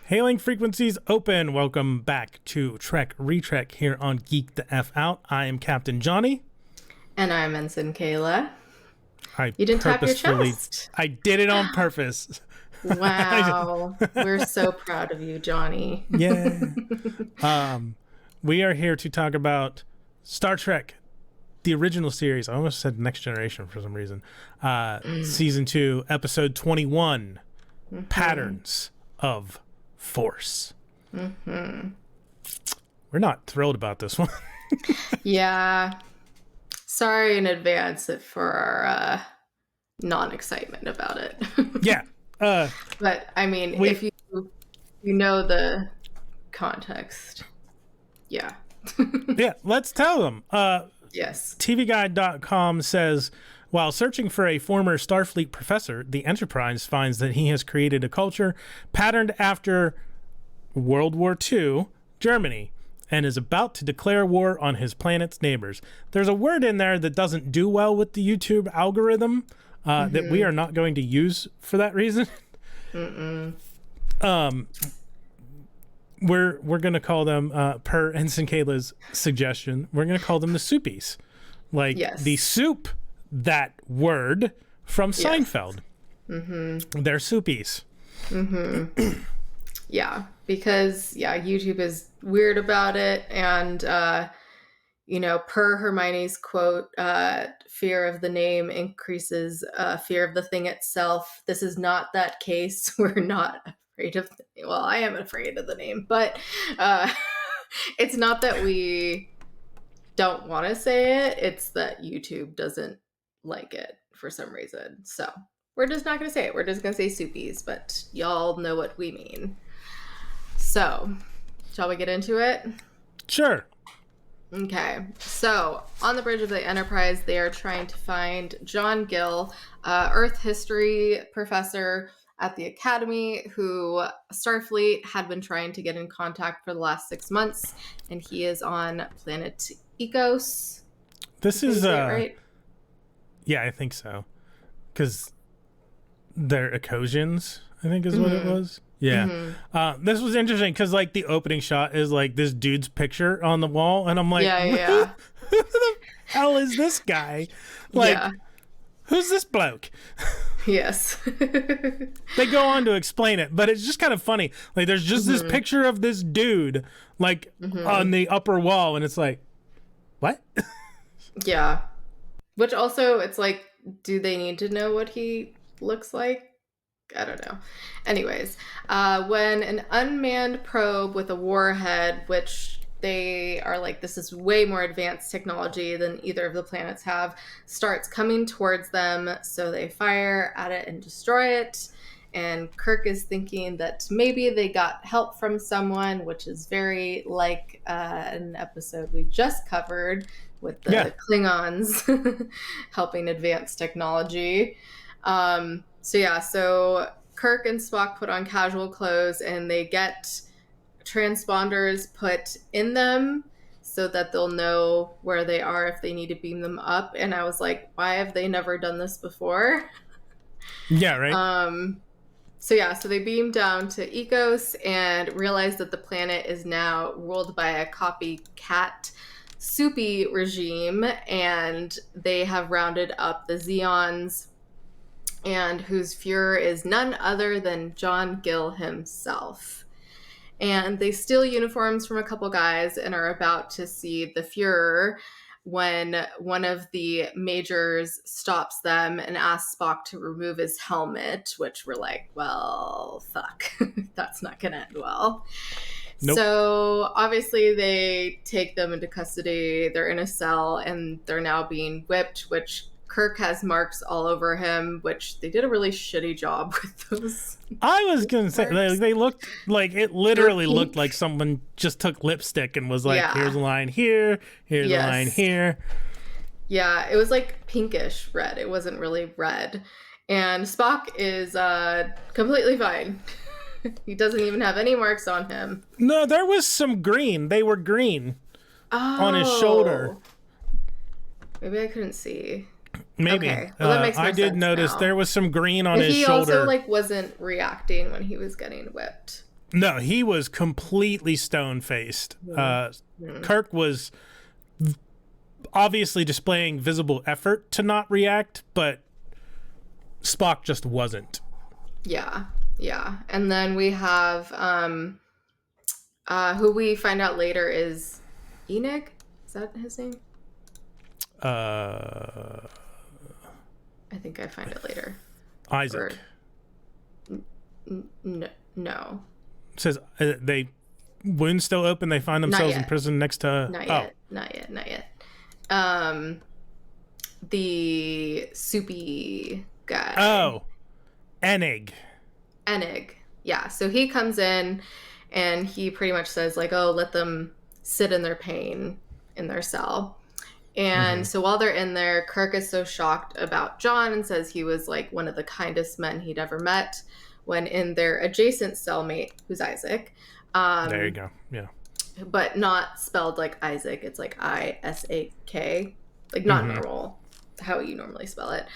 Hailing frequencies open. Welcome back to Trek Retrek here on Geek the F Out. I am Captain Johnny. And I'm Ensign Kayla. I You didn't tap your chest. I did it on purpose. Wow. We're so proud of you, Johnny. Yeah. We are here to talk about Star Trek, the original series. I almost said Next Generation for some reason. Season 2, episode 21, Patterns of Force. We're not thrilled about this one. Yeah. Sorry in advance for our non-excitement about it. Yeah. But I mean, if you know the context, yeah. Yeah, let's tell them. Yes. TVGuide.com says, while searching for a former Starfleet professor, the Enterprise finds that he has created a culture patterned after World War II Germany and is about to declare war on his planet's neighbors. There's a word in there that doesn't do well with the YouTube algorithm that we are not going to use for that reason. We're going to call them, per Ensign Kayla's suggestion, we're going to call them the soupies. Like the soup, that word from Seinfeld. They're soupies. Yeah, because YouTube is weird about it, and per Hermione's quote, fear of the name increases fear of the thing itself. This is not that case. We're not afraid of the name. Well, I am afraid of the name, but it's not that we don't want to say it. It's that YouTube doesn't like it for some reason. So we're just not going to say it. We're just going to say soupies, but y'all know what we mean. So, shall we get into it? Sure. Okay. So, on the bridge of the Enterprise, they are trying to find John Gill, Earth history professor at the Academy, who Starfleet had been trying to get in contact for the last 6 months, and he is on planet Ecos. This is right? Yeah, I think so. Because they're Ecosians, I think is what it was. Yeah. This was interesting because, like, the opening shot is, like, this dude's picture on the wall, and I'm like, who the hell is this guy? Like, who's this bloke? Yes. They go on to explain it, but it's just kind of funny. Like, there's just this picture of this dude, like, on the upper wall, and it's like, what? Yeah. Which also, it's like, do they need to know what he looks like? I don't know. Anyways, when an unmanned probe with a warhead, which they are like, this is way more advanced technology than either of the planets have, starts coming towards them, so they fire at it and destroy it. And Kirk is thinking that maybe they got help from someone, which is very like an episode we just covered with the Klingons helping advance technology. So Kirk and Spock put on casual clothes, and they get transponders put in them so that they'll know where they are if they need to beam them up. And I was like, why have they never done this before? Yeah, right. So they beam down to Ecos and realize that the planet is now ruled by a copycat soupy regime, and they have rounded up the Zeons, and whose Fuhrer is none other than John Gill himself. And they steal uniforms from a couple guys and are about to see the Fuhrer when one of the majors stops them and asks Spock to remove his helmet, which we're like, well, fuck. That's not going to end well. Nope. So obviously they take them into custody. They're in a cell, and they're now being whipped, which Kirk has marks all over him, which they did a really shitty job with those. I was going to say, they looked like, it literally looked like someone just took lipstick and was like, here's a line here, here's a line here. Yeah, it was like pinkish red. It wasn't really red. And Spock is completely fine. He doesn't even have any marks on him. No, there was some green. They were green on his shoulder. Maybe I couldn't see. Maybe. Okay. Well, that makes more I did sense notice now. there was some green on his He shoulder. also wasn't reacting when he was getting whipped. No, he was completely stone-faced. Kirk was obviously displaying visible effort to not react, but Spock just wasn't. Yeah, yeah. And then we have who we find out later is Enoch. Is that his name? Uh, I think I find it later. Isaac. No. It says they wounds still open. They find themselves in prison next to. Not yet. The soupy guy. Oh, Enig. Yeah. So he comes in and he pretty much says like, "Oh, let them sit in their pain in their cell." And so while they're in there, Kirk is so shocked about John and says he was like one of the kindest men he'd ever met, when in their adjacent cellmate, who's Isaac. There you go. Yeah. But not spelled like Isaac. It's like Isak. Like not normal, how you normally spell it.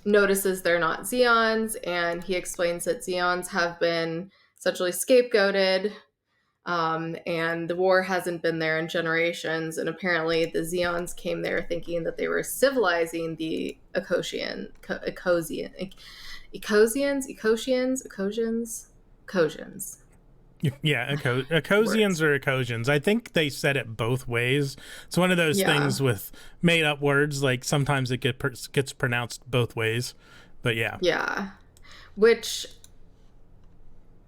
Notices they're not Zeons, and he explains that Zeons have been essentially scapegoated. And the war hasn't been there in generations, and apparently the Zeons came there thinking that they were civilizing the Ecosians. Yeah, Ecosians or Ecosians. I think they said it both ways. It's one of those things with made up words. Like sometimes it gets pronounced both ways, but yeah. Yeah, which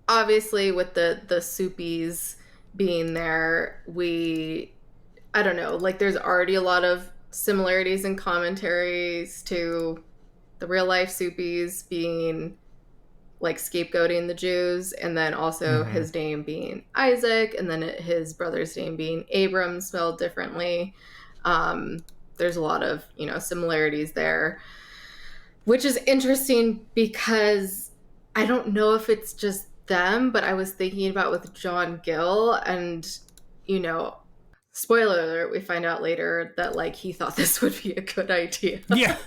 obviously with the soupies being there, I don't know, like there's already a lot of similarities and commentaries to the real life soupies being like scapegoating the Jews, and then also his name being Isaac, and then his brother's name being Abram, spelled differently. There's a lot of, similarities there, which is interesting because I don't know if it's just them, but I was thinking about with John Gill, and, spoiler alert, we find out later that like he thought this would be a good idea. Yeah.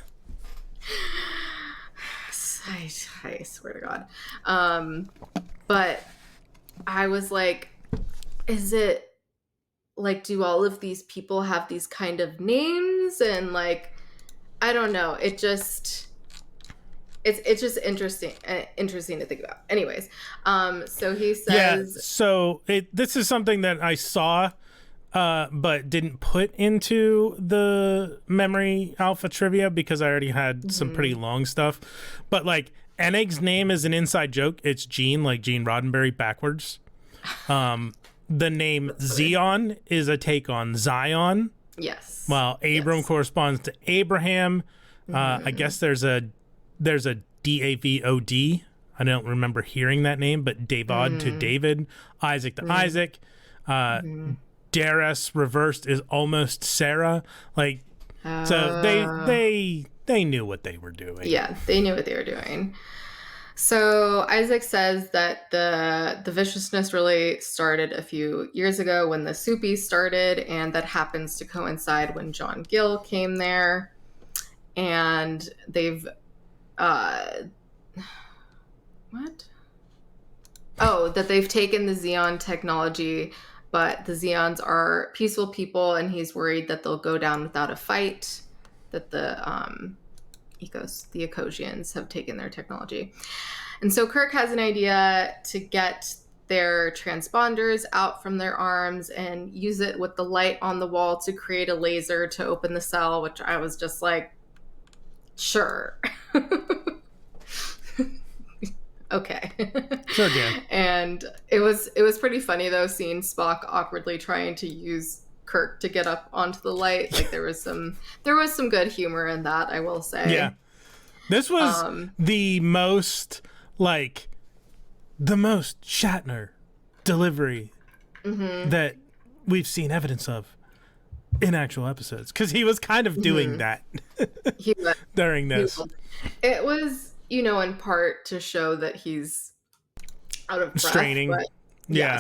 I swear to God. But I was like, is it like, do all of these people have these kind of names? And like, I don't know. It's just interesting to think about. Anyways, so he says. Yeah. So this is something that I saw, but didn't put into the memory alpha trivia because I already had some pretty long stuff. But like Enig's name is an inside joke. It's Gene, like Gene Roddenberry backwards. The name Zeon is a take on Zion. Yes. While Abram corresponds to Abraham. I guess there's a Davod. I don't remember hearing that name, but Davod to David, Isaac to Isaac. Daris reversed is almost Sarah. Like, so they knew what they were doing. Yeah, they knew what they were doing. So Isaac says that the viciousness really started a few years ago when the Soupies started, and that happens to coincide when John Gill came there. And they've that they've taken the Xeon technology, but the Xeons are peaceful people, and he's worried that they'll go down without a fight, that the Ecosians have taken their technology. And so Kirk has an idea to get their transponders out from their arms and use it with the light on the wall to create a laser to open the cell, which I was just like, sure. Okay. Sure, Dan. And it was pretty funny though, seeing Spock awkwardly trying to use Kirk to get up onto the light. Like there was some good humor in that, I will say. Yeah. This was the most Shatner delivery that we've seen evidence of in actual episodes, because he was kind of doing that during this. It was, in part to show that he's out of breath. Straining. But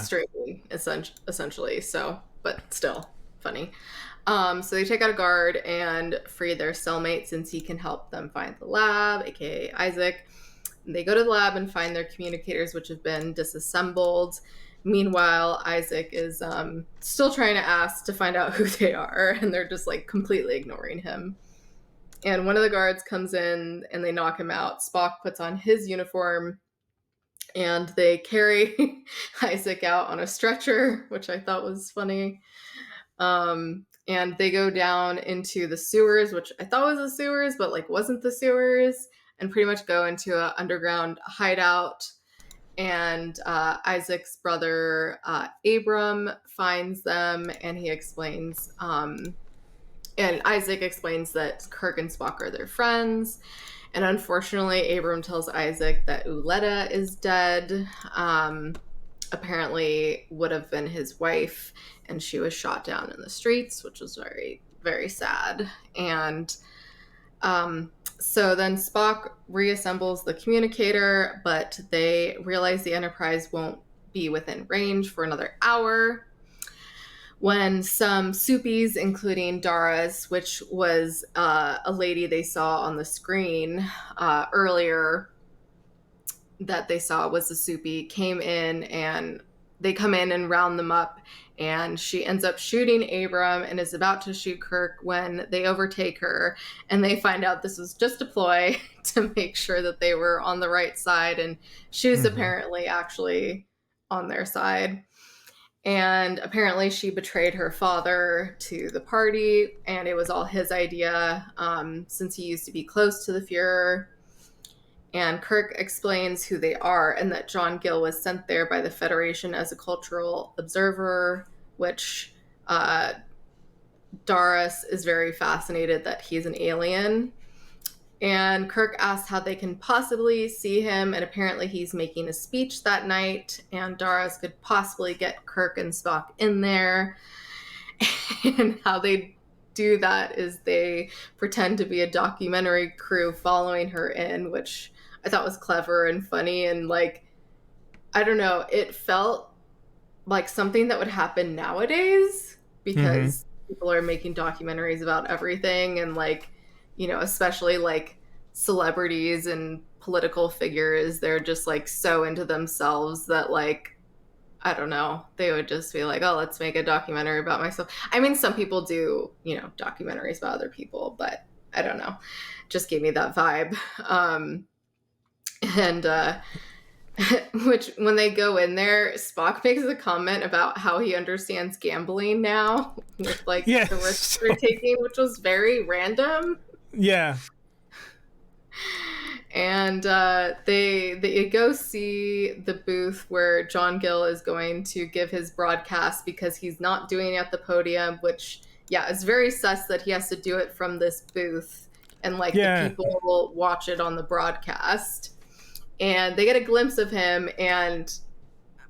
straining, essentially. So, but still funny. So they take out a guard and free their cellmate since he can help them find the lab, aka Isaac. They go to the lab and find their communicators, which have been disassembled. Meanwhile, Isaac is still trying to ask to find out who they are, and they're just like completely ignoring him. And one of the guards comes in and they knock him out. Spock puts on his uniform and they carry Isaac out on a stretcher, which I thought was funny. And they go down into the sewers, which I thought was the sewers, but like wasn't the sewers, and pretty much go into an underground hideout. And Isaac's brother Abram finds them, and he explains, and Isaac explains that Kirk and Spock are their friends. And unfortunately, Abram tells Isaac that Uletta is dead. Apparently would have been his wife, and she was shot down in the streets, which was very, very sad. And so then Spock reassembles the communicator, but they realize the Enterprise won't be within range for another hour, when some Soupies, including Dara's, which was a lady they saw on the screen earlier, that they saw was a Soupy, came in, and they come in and round them up, and she ends up shooting Abram and is about to shoot Kirk when they overtake her, and they find out this was just a ploy to make sure that they were on the right side, and she was apparently actually on their side. And apparently she betrayed her father to the party, and it was all his idea, since he used to be close to the Fuhrer. And Kirk explains who they are, and that John Gill was sent there by the Federation as a cultural observer, which Doris is very fascinated that he's an alien. And Kirk asks how they can possibly see him, and apparently he's making a speech that night, and Doris could possibly get Kirk and Spock in there. And how they do that is they pretend to be a documentary crew following her in, which I thought was clever and funny, and like, I don't know, it felt like something that would happen nowadays, because people are making documentaries about everything, and like, you know, especially like celebrities and political figures, they're just like so into themselves that like, I don't know, they would just be like, oh, let's make a documentary about myself. I mean, some people do, you know, documentaries about other people, but I don't know, just gave me that vibe. Which, when they go in there, Spock makes a comment about how he understands gambling now with like the risks they're taking, which was very random. Yeah. And they go see the booth where John Gill is going to give his broadcast, because he's not doing it at the podium, which, yeah, it's very sus that he has to do it from this booth, and like the people will watch it on the broadcast. And they get a glimpse of him, and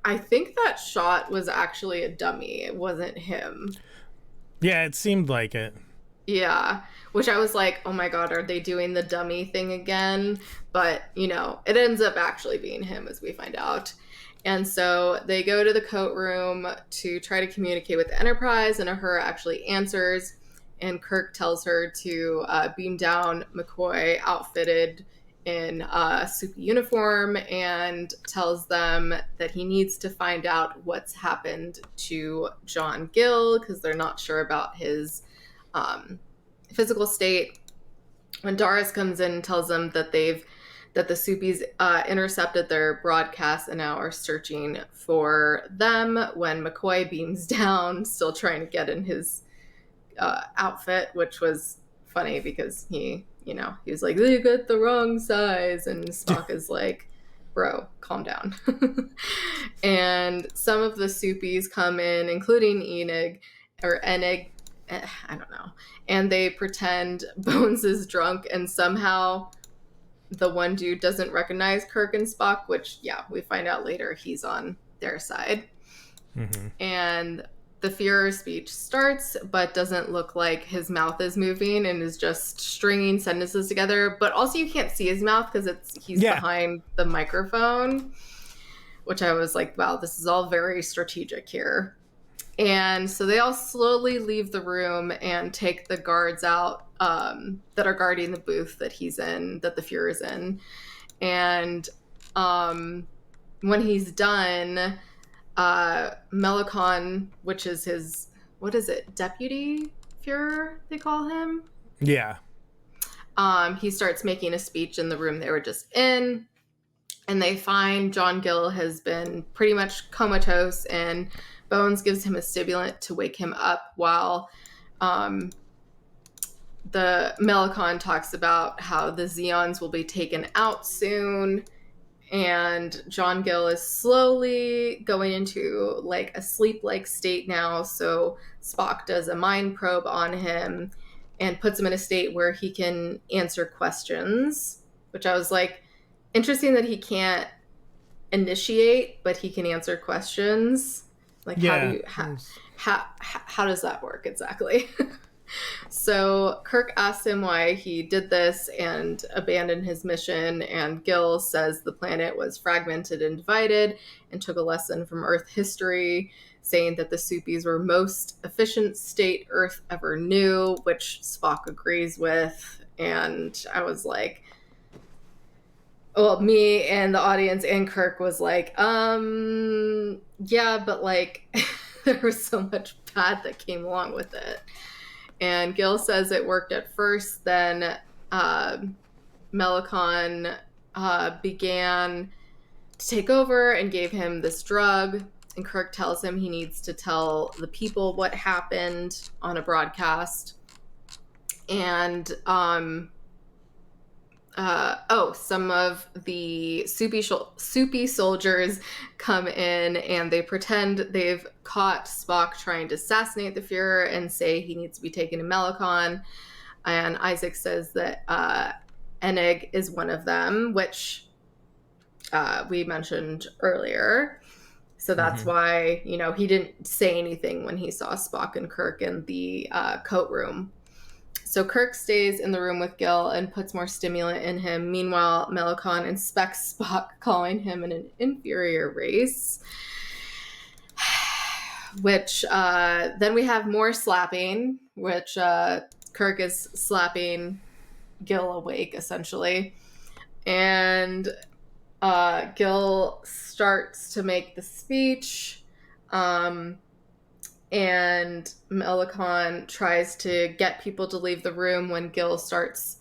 I think that shot was actually a dummy. It wasn't him. Yeah, it seemed like it. Yeah, which I was like, oh my god, are they doing the dummy thing again? But, you know, it ends up actually being him, as we find out. And so they go to the coat room to try to communicate with the Enterprise, and Uhura actually answers, and Kirk tells her to beam down McCoy outfitted in a Soupy uniform, and tells them that he needs to find out what's happened to John Gill, because they're not sure about his physical state. When Doris comes in and tells them that the Soupies intercepted their broadcast and now are searching for them, when McCoy beams down, still trying to get in his outfit, which was funny because he was like, they got the wrong size, and Spock is like, bro, calm down. And some of the Soupies come in, including Enig, I don't know, and they pretend Bones is drunk, and somehow the one dude doesn't recognize Kirk and Spock, which, yeah, we find out later he's on their side. And the Führer speech starts, but doesn't look like his mouth is moving, and is just stringing sentences together. But also you can't see his mouth because he's behind the microphone, which I was like, wow, this is all very strategic here. And so they all slowly leave the room and take the guards out that are guarding the booth that he's in, that the Führer's in. And when he's done, Melicon, which is his, what is it, deputy Fuhrer, they call him? Yeah. He starts making a speech in the room they were just in, and they find John Gill has been pretty much comatose, and Bones gives him a stimulant to wake him up while the Melicon talks about how the Zeons will be taken out soon, and John Gill is slowly going into like a sleep-like state now. So Spock does a mind probe on him and puts him in a state where he can answer questions, which I was like, interesting that he can't initiate, but he can answer questions. Like, Yeah. how does that work exactly? So Kirk asks him why he did this and abandoned his mission, and Gil says the planet was fragmented and divided and took a lesson from Earth history, saying that the Supies were most efficient state Earth ever knew, which Spock agrees with. And I was like, well, me and the audience and Kirk was like, yeah, but like there was so much bad that came along with it. And Gil says it worked at first, then Melicon began to take over and gave him this drug, and Kirk tells him he needs to tell the people what happened on a broadcast. And some of the soupy soldiers come in and they pretend they've caught Spock trying to assassinate the Fuhrer and say he needs to be taken to Melicon. And Isaac says that Enig is one of them, which we mentioned earlier. So that's why, he didn't say anything when he saw Spock and Kirk in the coat room. So Kirk stays in the room with Gil and puts more stimulant in him. Meanwhile, Melicon inspects Spock, calling him an inferior race. Which then we have more slapping, which Kirk is slapping Gil awake, essentially. And Gil starts to make the speech. And Melicon tries to get people to leave the room when Gil starts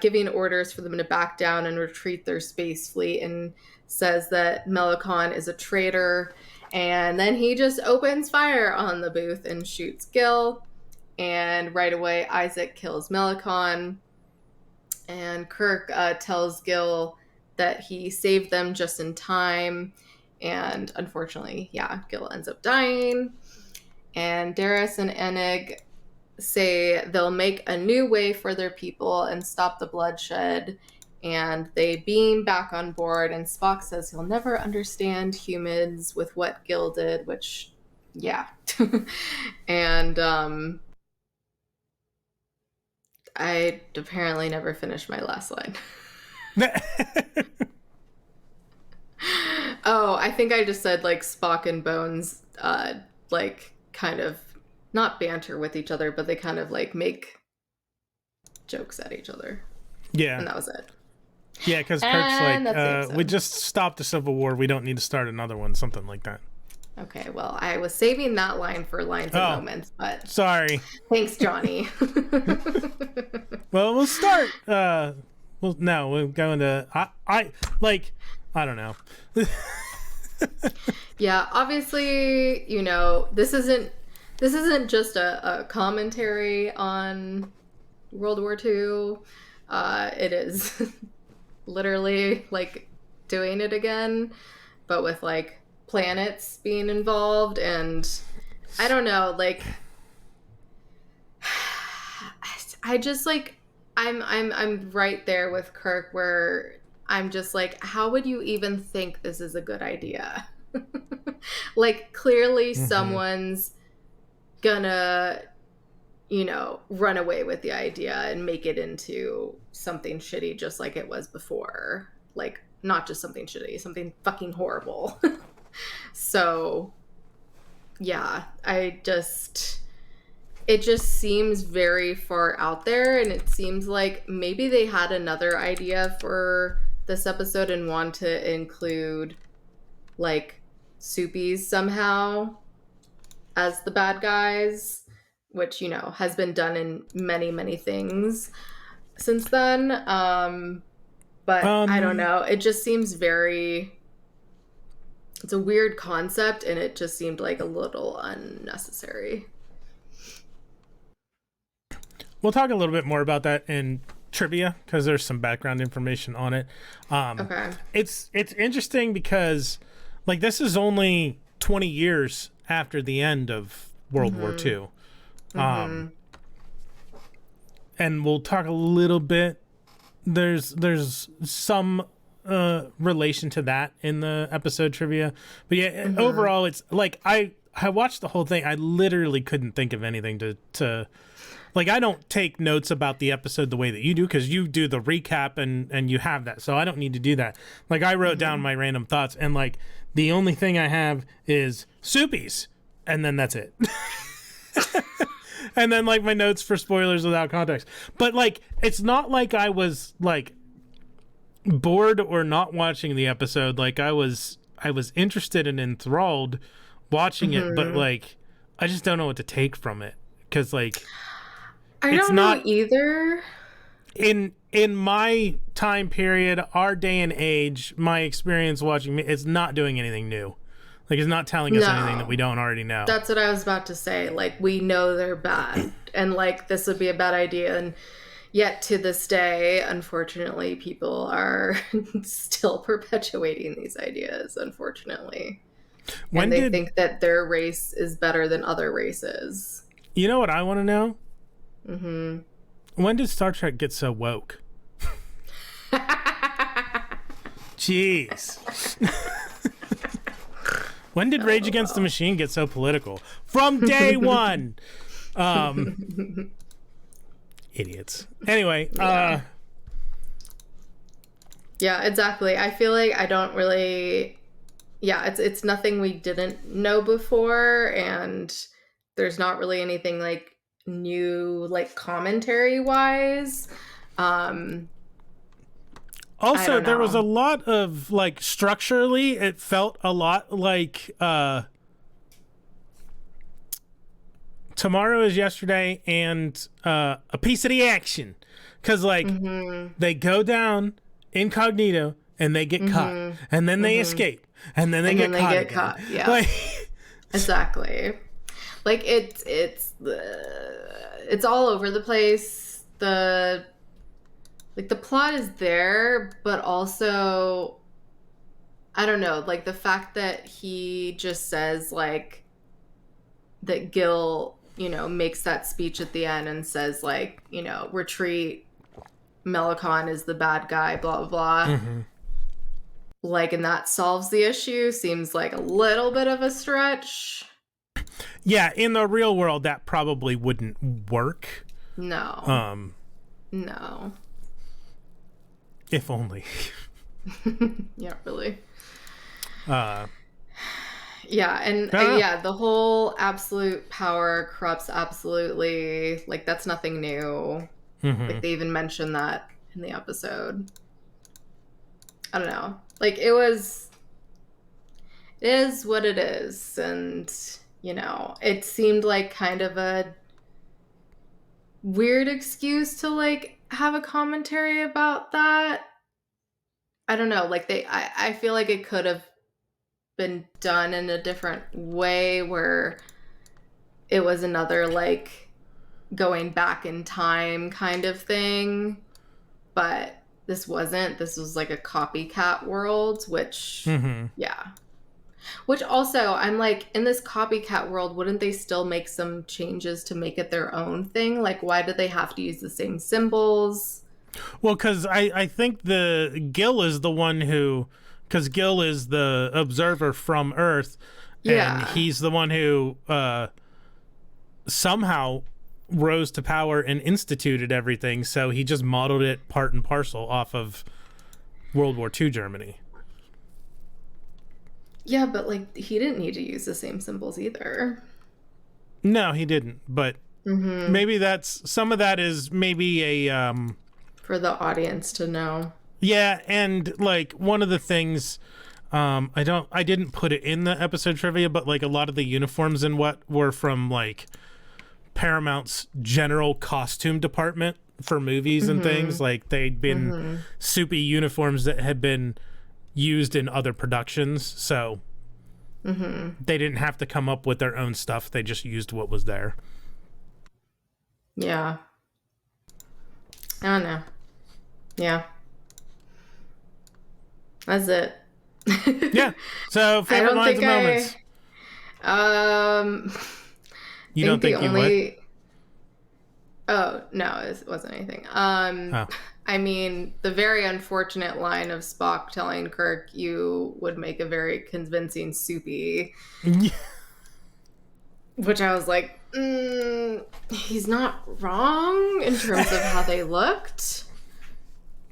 giving orders for them to back down and retreat their space fleet, and says that Melicon is a traitor. And then he just opens fire on the booth and shoots Gil. And right away, Isaac kills Melicon. And Kirk tells Gil that he saved them just in time. And unfortunately, Gil ends up dying. And Darius and Enig say they'll make a new way for their people and stop the bloodshed. And they beam back on board, and Spock says he'll never understand humans with what Gil did, which, yeah. And I apparently never finished my last line. Oh, I think I just said, like, Spock and Bones, like, kind of not banter with each other, but they kind of like make jokes at each other. Yeah. And that was it. Yeah, because Kirk's like, we just stopped the Civil War. We don't need to start another one. Something like that. Okay, well, I was saving that line for lines and moments, but... Sorry. Thanks, Johnny. Well, we'll start... no, we're going to... I don't know. Yeah, obviously, this isn't just a commentary on World War II. It is literally like doing it again, but with like planets being involved, and I don't know, like I just like I'm right there with Kirk where I'm just like, how would you even think this is a good idea? Like, clearly someone's gonna, run away with the idea and make it into something shitty just like it was before. Like, not just something shitty, something fucking horrible. So, yeah, it just seems very far out there, and it seems like maybe they had another idea for this episode and want to include like Soupies somehow as the bad guys, which, you know, has been done in many, many things since then. But I don't know. It just seems it's a weird concept, and it just seemed like a little unnecessary. We'll talk a little bit more about that in trivia because there's some background information on it. Okay. It's interesting because like this is only 20 years after the end of World War II. And we'll talk a little bit. There's some relation to that in the episode trivia, but yeah, overall it's like I watched the whole thing. I literally couldn't think of anything to like. I don't take notes about the episode the way that you do because you do the recap and you have that, so I don't need to do that. Like I wrote down my random thoughts, and like the only thing I have is Soupies, and then that's it. And then like my notes for spoilers without context. But like it's not like I was like bored or not watching the episode. Like I was interested and enthralled watching it, but like I just don't know what to take from it because like I don't know either. In my time period, our day and age, my experience watching it's not doing anything new. Like, it's not telling us anything that we don't already know. That's what I was about to say. Like, we know they're bad. And, like, this would be a bad idea. And yet, to this day, unfortunately, people are still perpetuating these ideas, unfortunately. And they think that their race is better than other races. You know what I want to know? When did Star Trek get so woke? Jeez. When did Rage Against the Machine get so political? From day one. Idiots. Anyway. Yeah, exactly. I feel like I don't really... Yeah, it's nothing we didn't know before, and there's not really anything, like, new, like, commentary-wise. Also, there was a lot of, like, structurally, it felt a lot like Tomorrow is Yesterday and A Piece of the Action. Because, like, they go down incognito and they get caught. And then they escape. And then they get caught. Yeah. Like, exactly. Like, it's all over the place. The plot is there, but also, I don't know, like the fact that he just says like that Gil, you know, makes that speech at the end and says like, you know, retreat, Melicon is the bad guy, blah, blah, blah. Like, and that solves the issue seems like a little bit of a stretch. Yeah, in the real world, that probably wouldn't work. No. No. If only. Yeah, really. Yeah, and yeah, the whole absolute power corrupts absolutely. Like, that's nothing new. Like, they even mentioned that in the episode. I don't know. Like, it is what it is. And, you know, it seemed like kind of a weird excuse to, like, have a commentary about that. I don't know, like I feel like it could have been done in a different way where it was another like going back in time kind of thing, but this wasn't. This was like a copycat world, which yeah. Which also, I'm like, in this copycat world, wouldn't they still make some changes to make it their own thing? Like, why do they have to use the same symbols? Well, because I think Gil is the one who... Because Gil is the observer from Earth. And he's the one who somehow rose to power and instituted everything. So he just modeled it part and parcel off of World War II Germany. Yeah, but, like, he didn't need to use the same symbols either. No, he didn't. But maybe some of that is maybe a... for the audience to know. Yeah, and like one of the things, I didn't put it in the episode trivia, but like a lot of the uniforms and what were from like Paramount's general costume department for movies and things. Like they'd been soupy uniforms that had been used in other productions, so they didn't have to come up with their own stuff. They just used what was there. Yeah. I don't know. Yeah. That's it. Yeah. So favorite lines and moments. You don't think you would? Oh, no, it wasn't anything. Oh. I mean, the very unfortunate line of Spock telling Kirk, you would make a very convincing soupy. Which I was like, he's not wrong in terms of how they looked.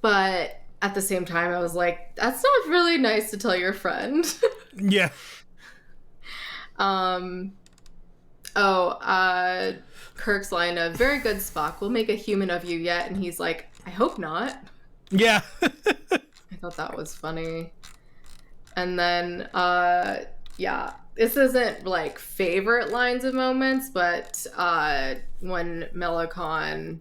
But at the same time, I was like, that's not really nice to tell your friend. Yeah. Kirk's line of, very good, Spock, we'll make a human of you yet. And he's like, I hope not. Yeah. I thought that was funny. And then, yeah, this isn't like favorite lines of moments, but when Melicon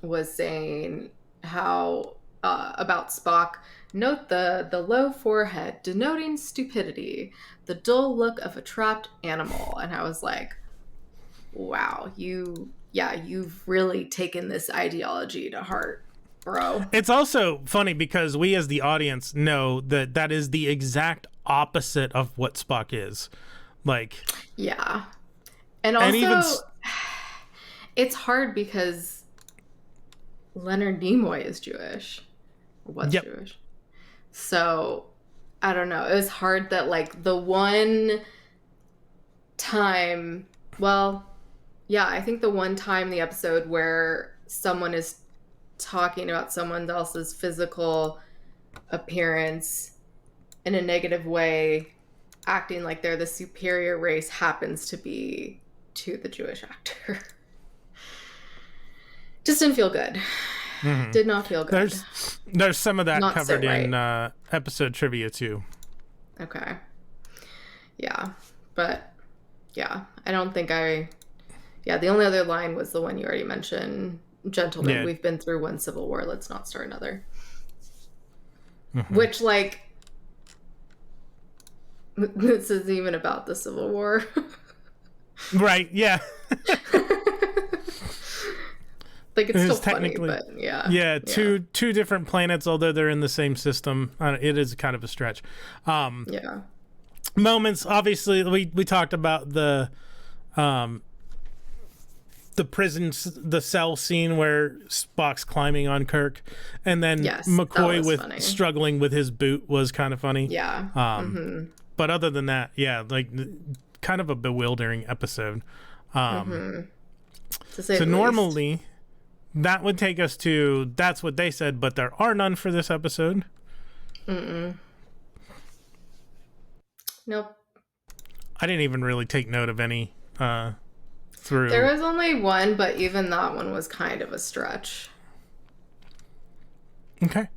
was saying how, about Spock, note the low forehead denoting stupidity, the dull look of a trapped animal. And I was like, wow, you've really taken this ideology to heart, bro. It's also funny because we as the audience know that that is the exact opposite of what Spock is. Like, yeah. And also, it's hard because Leonard Nimoy is Jewish. Or was Jewish. So, I don't know. It was hard that, like, the one time, well, yeah, I think the one time in the episode where someone is talking about someone else's physical appearance in a negative way, acting like they're the superior race, happens to be to the Jewish actor. Just didn't feel good. Did not feel good. There's some of that not covered so right. in episode trivia too. Okay. Yeah. But yeah, I don't think the only other line was the one you already mentioned. Gentlemen, we've been through one civil war. Let's not start another. Which, like, this isn't even about the Civil War. Right, yeah. Like, it's still funny, but yeah. Yeah, two different planets, although they're in the same system. It is kind of a stretch. Yeah. Moments, obviously, we talked about the prison, the cell scene where Spock's climbing on Kirk, and then McCoy with funny. Struggling with his boot was kind of funny. Yeah. But other than that, yeah, like kind of a bewildering episode. To say so the normally least. That would take us to that's what they said, but there are none for this episode. Nope. I didn't even really take note of any through. There was only one, but even that one was kind of a stretch. Okay.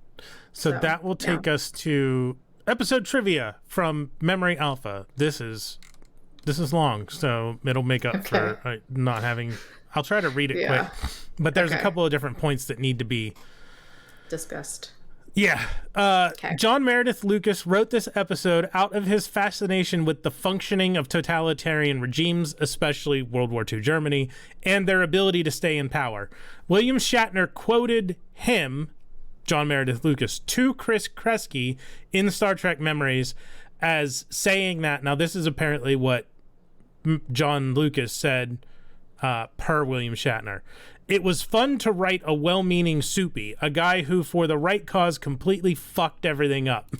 So that will take us to episode trivia from Memory Alpha. This is long, so it'll make up for not having. I'll try to read it quick, but there's a couple of different points that need to be discussed. Yeah. John Meredith Lucas wrote this episode out of his fascination with the functioning of totalitarian regimes, especially World War II Germany, and their ability to stay in power. William Shatner quoted him, John Meredith Lucas, to Chris Kresge in Star Trek Memories as saying that, now this is apparently what John Lucas said per William Shatner. It was fun to write a well-meaning soupy, a guy who, for the right cause, completely fucked everything up.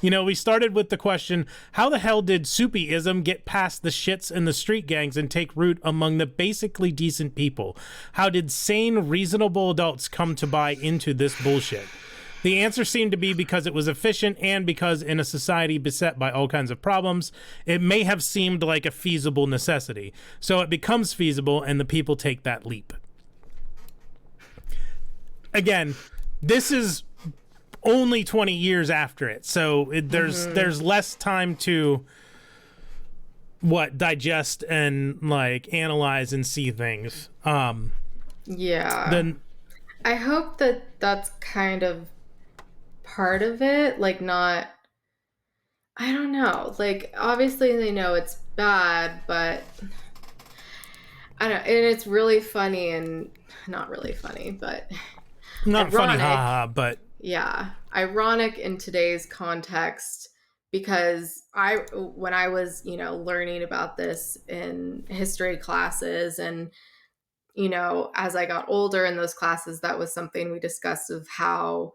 You know, we started with the question, how the hell did soupyism get past the shits and the street gangs and take root among the basically decent people? How did sane, reasonable adults come to buy into this bullshit? The answer seemed to be because it was efficient and because in a society beset by all kinds of problems, it may have seemed like a feasible necessity. So it becomes feasible and the people take that leap. Again, this is only 20 years after it. So there's less time to digest and like analyze and see things. Yeah. Then I hope that that's kind of part of it, like not, I don't know, like obviously they know it's bad, but I don't, and it's really funny and not really funny, but not funny, ironic. haha, but Yeah, ironic in today's context because when I was, learning about this in history classes and, as I got older in those classes, that was something we discussed of how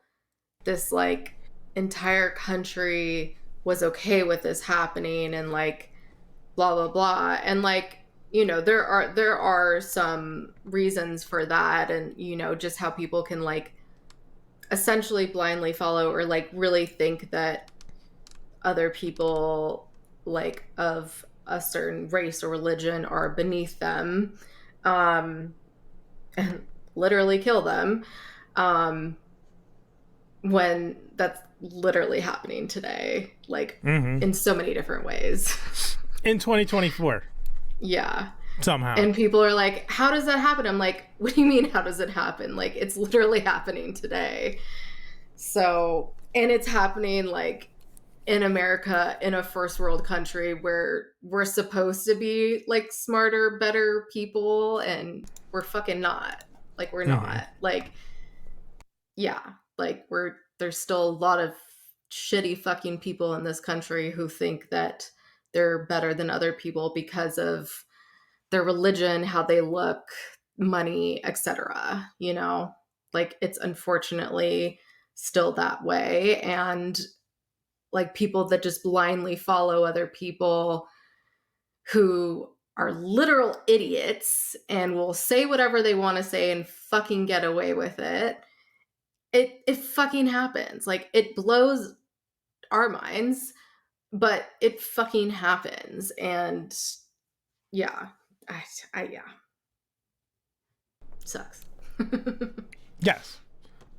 this like entire country was okay with this happening and like blah blah blah and like there are some reasons for that and just how people can like essentially blindly follow or like really think that other people like of a certain race or religion are beneath them and literally kill them when that's literally happening today like in so many different ways in 2024. Yeah. Somehow. And people are like, how does that happen? I'm like, what do you mean, how does it happen? Like, it's literally happening today. So, and it's happening like in America, in a first world country where we're supposed to be like smarter, better people, and we're fucking not. Like, we're not. Like, yeah. Like, there's still a lot of shitty fucking people in this country who think that they're better than other people because of their religion, how they look, money, etc. Like it's unfortunately still that way. And like people that just blindly follow other people who are literal idiots and will say whatever they want to say and fucking get away with it. It fucking happens. Like it blows our minds, but it fucking happens. And yeah, yeah. Sucks. Yes.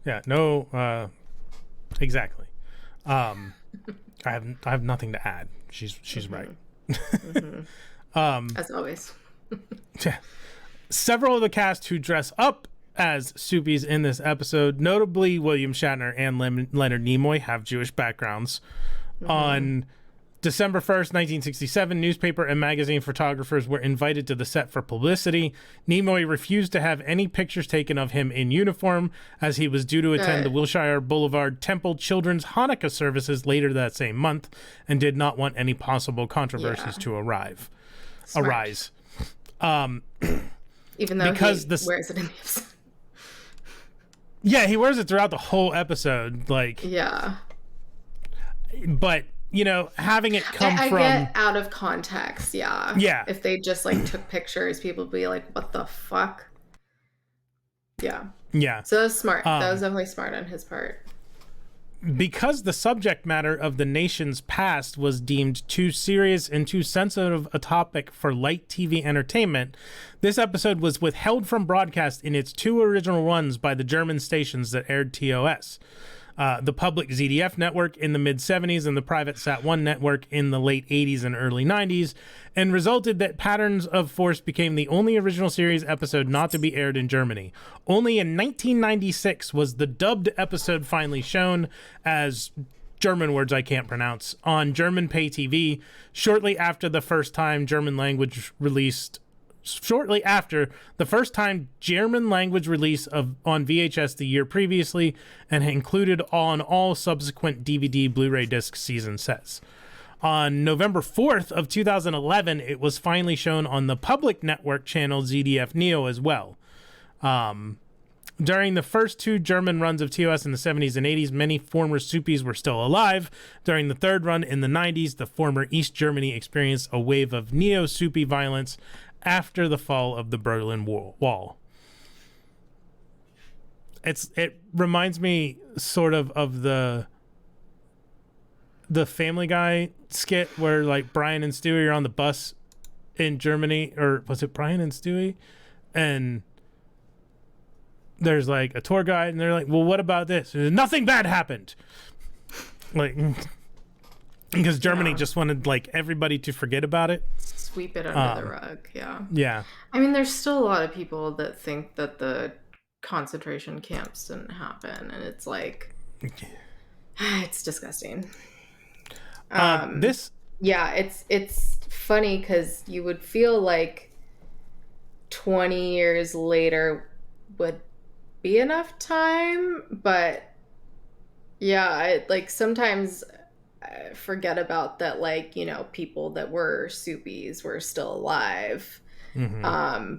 Yeah. No. Exactly. I have nothing to add. She's right. As always. Yeah. Several of the cast who dress up as Soupies in this episode, notably William Shatner and Leonard Nimoy, have Jewish backgrounds. On December 1st, 1967, newspaper and magazine photographers were invited to the set for publicity. Nimoy refused to have any pictures taken of him in uniform, as he was due to attend the Wilshire Boulevard Temple Children's Hanukkah services later that same month, and did not want any possible controversies to arise. Even though because he wears it in the episode. Yeah, he wears it throughout the whole episode. Like, yeah. But having it come I from get out of context, yeah. Yeah. If they just like took pictures, people would be like, "What the fuck?" Yeah. Yeah. So that was smart. That was definitely smart on his part. Because the subject matter of the nation's past was deemed too serious and too sensitive a topic for light TV entertainment, this episode was withheld from broadcast in its 2 original runs by the German stations that aired TOS. The public ZDF network in the mid-70s and the private Sat1 network in the late 80s and early 90s, and resulted that Patterns of Force became the only original series episode not to be aired in Germany. Only in 1996 was the dubbed episode finally shown as German words I can't pronounce on German pay TV, shortly after the first time German language release of on VHS the year previously, and included on all subsequent DVD Blu-ray disc season sets. On November 4th of 2011, it was finally shown on the public network channel ZDF Neo as well. During the first 2 German runs of TOS in the 70s and 80s, many former Soupies were still alive. During the third run in the 90s, the former East Germany experienced a wave of neo-Soupy violence after the fall of the Berlin Wall. It reminds me sort of the Family Guy skit where like Brian and Stewie are on the bus in Germany, or was it Brian and Stewie? And there's like a tour guide, and they're like, well, what about this? Nothing bad happened. Like, because Germany just wanted like everybody to forget about it. Sweep it under the rug. Yeah. Yeah. I mean, there's still a lot of people that think that the concentration camps didn't happen, and it's like, it's disgusting. Yeah, it's funny because you would feel like 20 years later would be enough time, but yeah, like sometimes I forget about that, like, you know, people that were Suppies were still alive.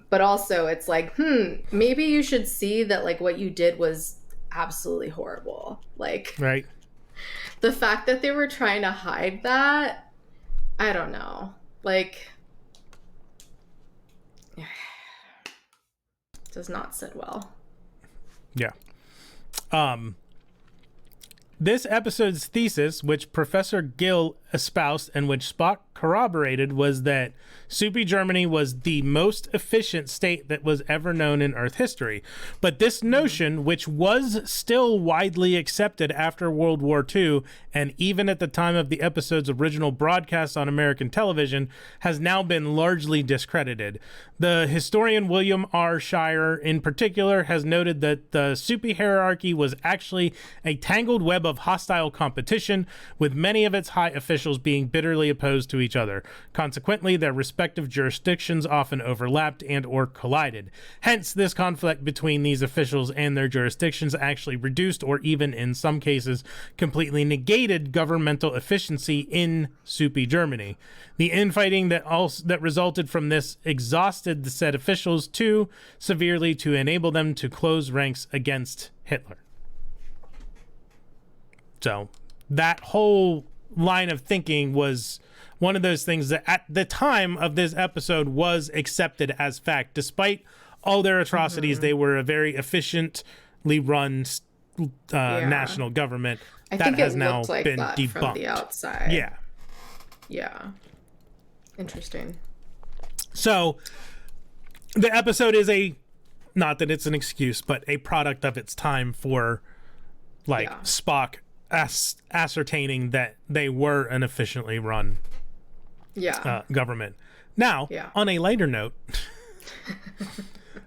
But also it's like, maybe you should see that like what you did was absolutely horrible. Like, right. The fact that they were trying to hide that, I don't know. Like, does not sit well. Yeah. This episode's thesis, which Professor Gill espoused and which Spock corroborated, was that Soupy Germany was the most efficient state that was ever known in Earth history. But this notion, which was still widely accepted after World War II, and even at the time of the episode's original broadcast on American television, has now been largely discredited. The historian William R. Shire, in particular, has noted that the Soupy hierarchy was actually a tangled web of hostile competition, with many of its high officials being bitterly opposed to each other. Consequently, their respective jurisdictions often overlapped and or collided. Hence, this conflict between these officials and their jurisdictions actually reduced, or even in some cases completely negated, governmental efficiency in Soupy Germany. The infighting that resulted from this exhausted the said officials too severely to enable them to close ranks against Hitler. So that whole line of thinking was one of those things that at the time of this episode was accepted as fact. Despite all their atrocities, they were a very efficiently run national government. I that think has it now looked like been that debunked from the outside. Yeah. Yeah. Interesting. So the episode is not that it's an excuse, but a product of its time for Spock ascertaining that they were an efficiently run government. Now, on a lighter note,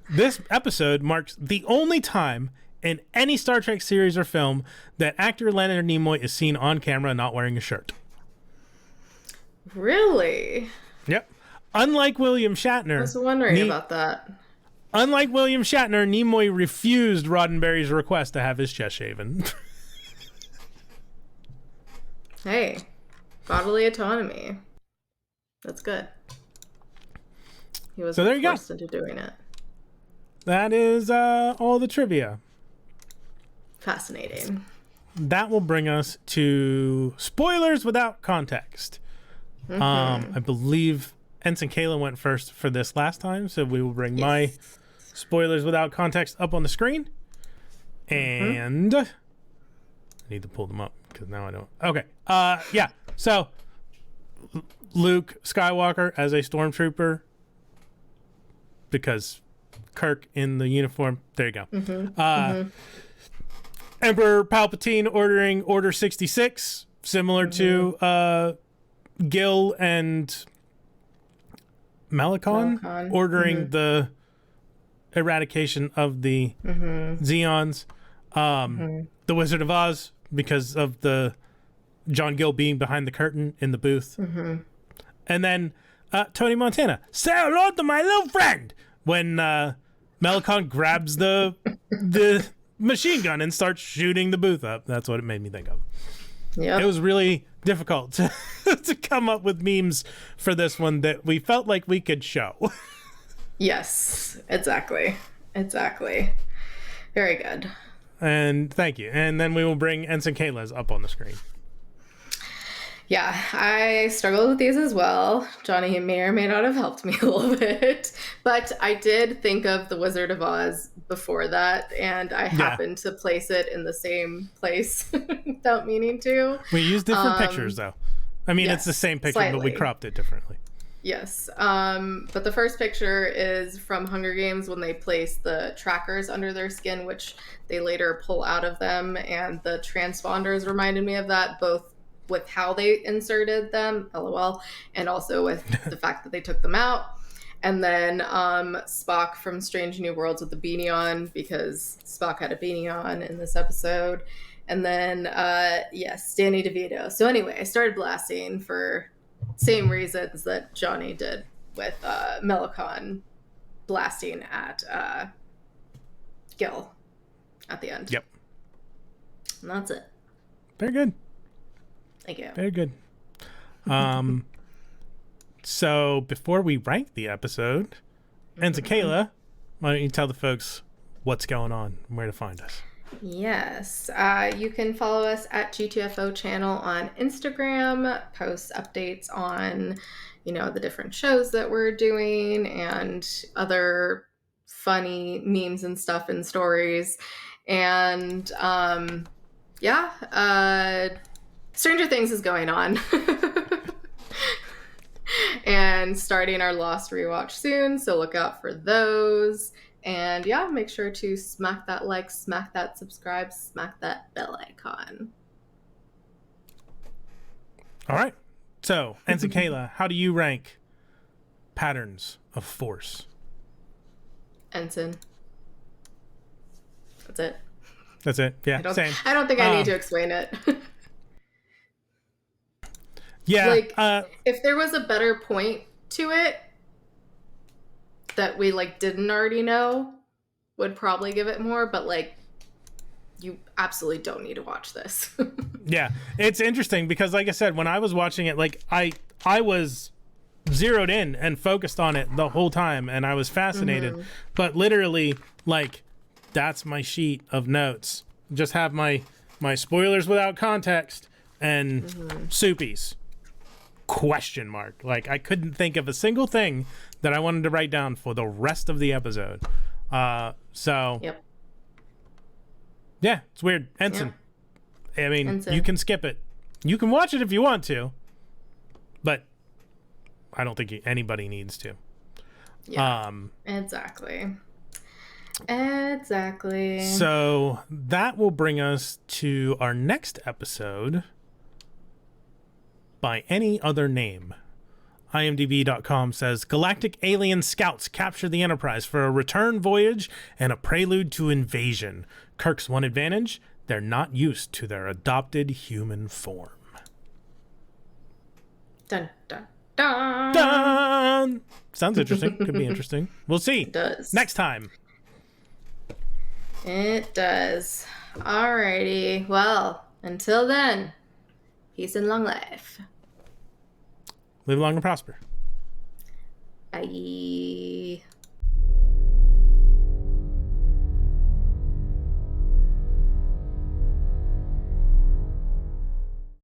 this episode marks the only time in any Star Trek series or film that actor Leonard Nimoy is seen on camera not wearing a shirt. Really? Yep. Unlike William Shatner. I was wondering about that. Unlike William Shatner, Nimoy refused Roddenberry's request to have his chest shaven. Hey, bodily autonomy. That's good. He was forced into doing it. That is all the trivia. Fascinating. That will bring us to spoilers without context. I believe Ensign Kayla went first for this last time, so we will bring my spoilers without context up on the screen. And I need to pull them up because now I don't. Okay. So Luke Skywalker as a stormtrooper, because Kirk in the uniform. There you go. Emperor Palpatine ordering Order 66, similar to Gil and Malicon ordering the eradication of the Zeons. The Wizard of Oz, because of the John Gill being behind the curtain in the booth. And then Tony Montana, say hello to my little friend, when Malicon grabs the machine gun and starts shooting the booth up. That's what it made me think of. It was really difficult to come up with memes for this one that we felt like we could show. Yes, exactly. Very good. And thank you. And then we will bring Ensign Kayla's up on the screen. Yeah, I struggled with these as well. Johnny may or may not have helped me a little bit, but I did think of The Wizard of Oz before that, and I happened to place it in the same place without meaning to. We used different pictures, though. I mean, it's the same picture, but we cropped it differently. Yes. But the first picture is from Hunger Games when they place the trackers under their skin, which they later pull out of them. And the transponders reminded me of that, both with how they inserted them, lol, and also with the fact that they took them out. And then Spock from Strange New Worlds with the beanie on, because Spock had a beanie on in this episode. And then, yes, Danny DeVito. So anyway, I started blasting for same reasons that Johnny did with Melicon blasting at Gil at the end. Yep. And that's it. Very good. Thank you. Very good. So before we rank the episode, Ensign Kayla, why don't you tell the folks what's going on and where to find us? Yes. You can follow us at G2FO channel on Instagram, post updates on, the different shows that we're doing and other funny memes and stuff and stories. And Stranger Things is going on. And starting our Lost rewatch soon, so look out for those. And yeah, make sure to smack that like, smack that subscribe, smack that bell icon. All right. So, Ensign Kayla, how do you rank Patterns of Force? Ensign. That's it. That's it. Yeah, same. I don't think I need to explain it. Yeah. Like, if there was a better point to it that we didn't already know, would probably give it more, but you absolutely don't need to watch this. Yeah, it's interesting because like I said, when I was watching it, I was zeroed in and focused on it the whole time and I was fascinated. But literally, that's my sheet of notes. Just have my spoilers without context and soupies. Question mark. I couldn't think of a single thing that I wanted to write down for the rest of the episode. So yep. Yeah, it's weird. Ensign. Yeah. I mean, Ensign. You can skip it. You can watch it if you want to, but I don't think anybody needs to. Yeah. Exactly. So that will bring us to our next episode, By Any Other Name. IMDb.com says galactic alien scouts capture the Enterprise for a return voyage and a prelude to invasion. Kirk's one advantage, they're not used to their adopted human form. Dun, dun, dun. Dun! Sounds interesting. Could be interesting. We'll see. It does. Next time. It does. Alrighty. Well, until then, peace and long life. Live long and prosper. Bye.